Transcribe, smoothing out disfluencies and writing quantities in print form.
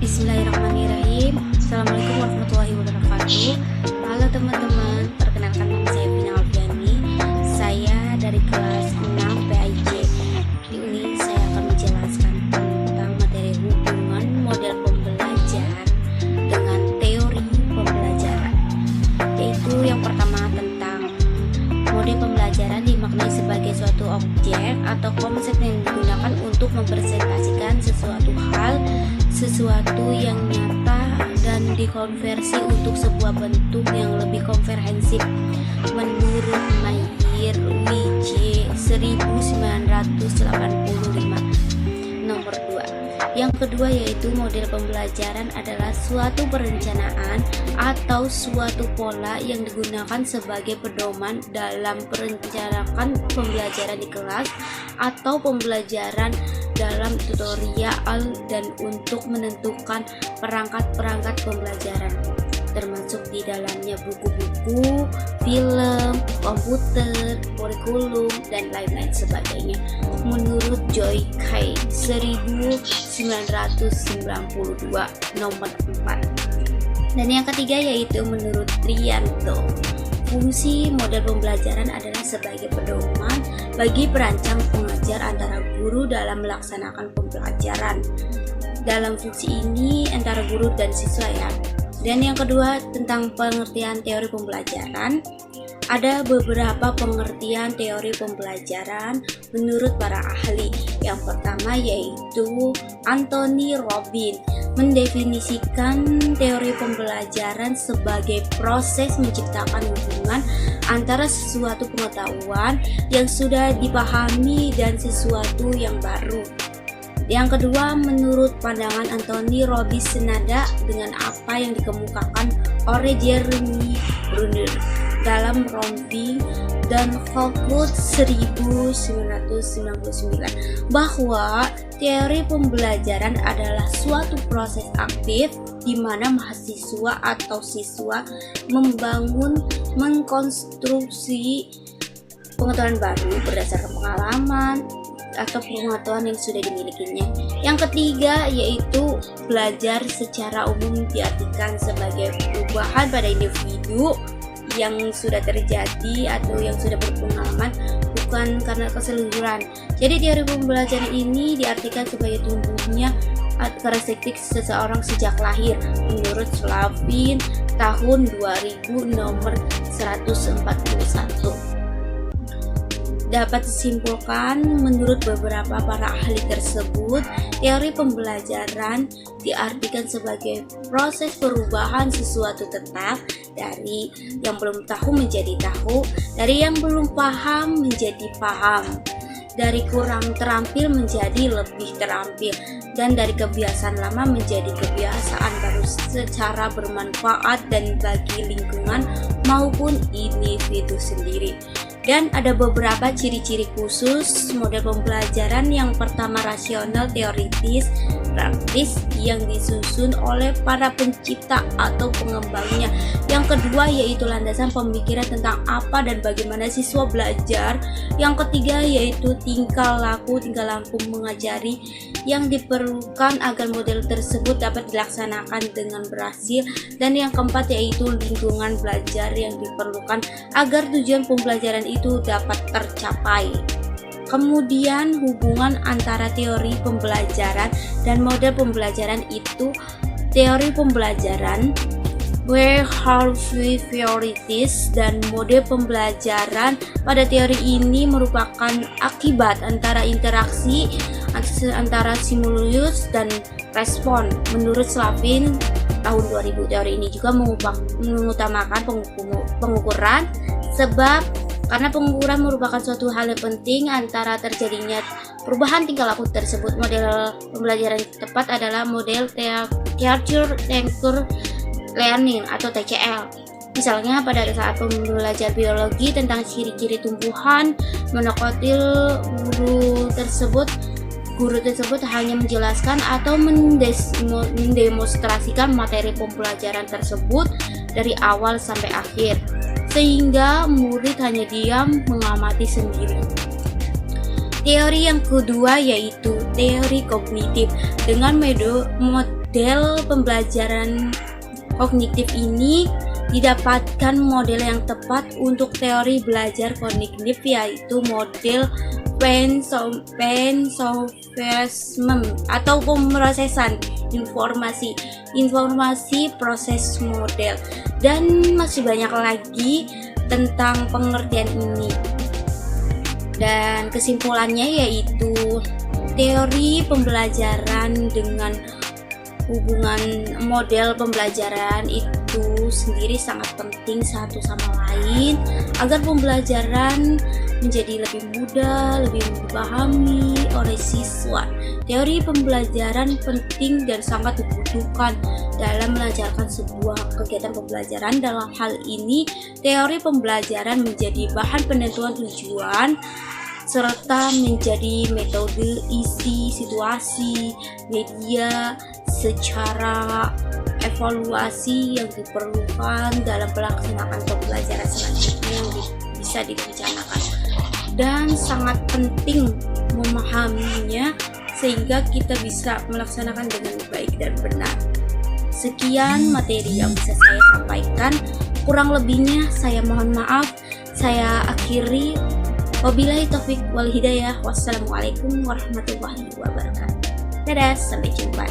Bismillahirrahmanirrahim. Assalamualaikum warahmatullahi wabarakatuh. Halo teman-teman, perkenalkan nama saya Vina Alfiani. Saya dari kelas 6 PAIJ. Di ini saya akan menjelaskan tentang materi hubungan model pembelajaran dengan teori pembelajaran. Yaitu yang pertama tentang model pembelajaran dimaknai sebagai suatu objek atau konsep yang digunakan untuk mempresentasikan sesuatu yang nyata dan dikonversi untuk sebuah bentuk yang lebih komprehensif menurut Mayer W.J. 1985. Nomor 2. Yang kedua yaitu model pembelajaran adalah suatu perencanaan atau suatu pola yang digunakan sebagai pedoman dalam perencanaan pembelajaran di kelas atau pembelajaran dalam tutorial dan untuk menentukan perangkat-perangkat pembelajaran, termasuk di dalamnya buku-buku, film, komputer, kurikulum, dan lain-lain sebagainya. Menurut Joy Kay 1992 nomor 4. Dan yang ketiga yaitu menurut Trianto, fungsi model pembelajaran adalah sebagai pedoman bagi perancang pengajar antara guru dalam melaksanakan pembelajaran. Dalam fungsi ini antara guru dan siswa ya. Dan yang kedua tentang pengertian teori pembelajaran. Ada beberapa pengertian teori pembelajaran menurut para ahli. Yang pertama yaitu Anthony Robbins mendefinisikan teori pembelajaran sebagai proses menciptakan hubungan antara sesuatu pengetahuan yang sudah dipahami dan sesuatu yang baru. Yang kedua, menurut pandangan Anthony Robbins senada dengan apa yang dikemukakan oleh Jeremy Bruner dalam Robbins dan Hawkwood 1999 bahwa teori pembelajaran adalah suatu proses aktif di mana mahasiswa atau siswa membangun, mengkonstruksi pengetahuan baru berdasarkan pengalaman atau pengetahuan yang sudah dimilikinya. Yang ketiga yaitu belajar secara umum diartikan sebagai perubahan pada individu yang sudah terjadi atau yang sudah berpengalaman, bukan karena keseluruhan. Jadi teori pembelajaran ini diartikan sebagai tumbuhnya karakteristik seseorang sejak lahir menurut Slavin tahun 2000 nomor 141. Dapat disimpulkan menurut beberapa para ahli tersebut, teori pembelajaran diartikan sebagai proses perubahan sesuatu tetap dari yang belum tahu menjadi tahu, dari yang belum paham menjadi paham, dari kurang terampil menjadi lebih terampil, dan dari kebiasaan lama menjadi kebiasaan baru secara bermanfaat dan bagi lingkungan maupun individu sendiri. Dan ada beberapa ciri-ciri khusus model pembelajaran. Yang pertama rasional, teoritis, praktis yang disusun oleh para pencipta atau pengembangnya. Yang kedua yaitu landasan pemikiran tentang apa dan bagaimana siswa belajar. Yang ketiga yaitu tingkah laku mengajari yang diperlukan agar model tersebut dapat dilaksanakan dengan berhasil. Dan yang keempat yaitu lingkungan belajar yang diperlukan agar tujuan pembelajaran itu dapat tercapai. Kemudian hubungan antara teori pembelajaran dan model pembelajaran itu teori pembelajaran where Harvey theoritis dan model pembelajaran pada teori ini merupakan akibat antara interaksi antara stimulus dan respon. Menurut Slavin tahun 2000, teori ini juga mengutamakan pengukuran sebab karena pengukuran merupakan suatu hal yang penting antara terjadinya perubahan tingkah laku tersebut. Model pembelajaran yang tepat adalah model Teacher Thinker Learning atau TCL. Misalnya pada saat belajar biologi tentang ciri-ciri tumbuhan, monokotil guru tersebut hanya menjelaskan atau mendemonstrasikan materi pembelajaran tersebut dari awal sampai akhir, sehingga murid hanya diam mengamati sendiri. Teori yang kedua yaitu teori kognitif dengan model pembelajaran kognitif ini didapatkan model yang tepat untuk teori belajar kognitif, yaitu model Pennsauernism atau pemrosesan informasi proses model, dan masih banyak lagi tentang pengertian ini. Dan kesimpulannya yaitu teori pembelajaran dengan hubungan model pembelajaran itu sendiri sangat penting satu sama lain agar pembelajaran menjadi lebih mudah, lebih dipahami oleh siswa. Teori pembelajaran penting dan sangat dibutuhkan dalam melancarkan sebuah kegiatan pembelajaran. Dalam hal ini, teori pembelajaran menjadi bahan penentuan tujuan serta menjadi metode, isi, situasi, media, secara evaluasi yang diperlukan dalam pelaksanaan pembelajaran selanjutnya yang bisa direncanakan, dan sangat penting memahaminya sehingga kita bisa melaksanakan dengan baik dan benar. Sekian materi yang bisa saya sampaikan, kurang lebihnya saya mohon maaf. Saya akhiri. Wabillahi taufik wal hidayah. Wassalamualaikum warahmatullahi wabarakatuh. Dadah, sampai jumpa.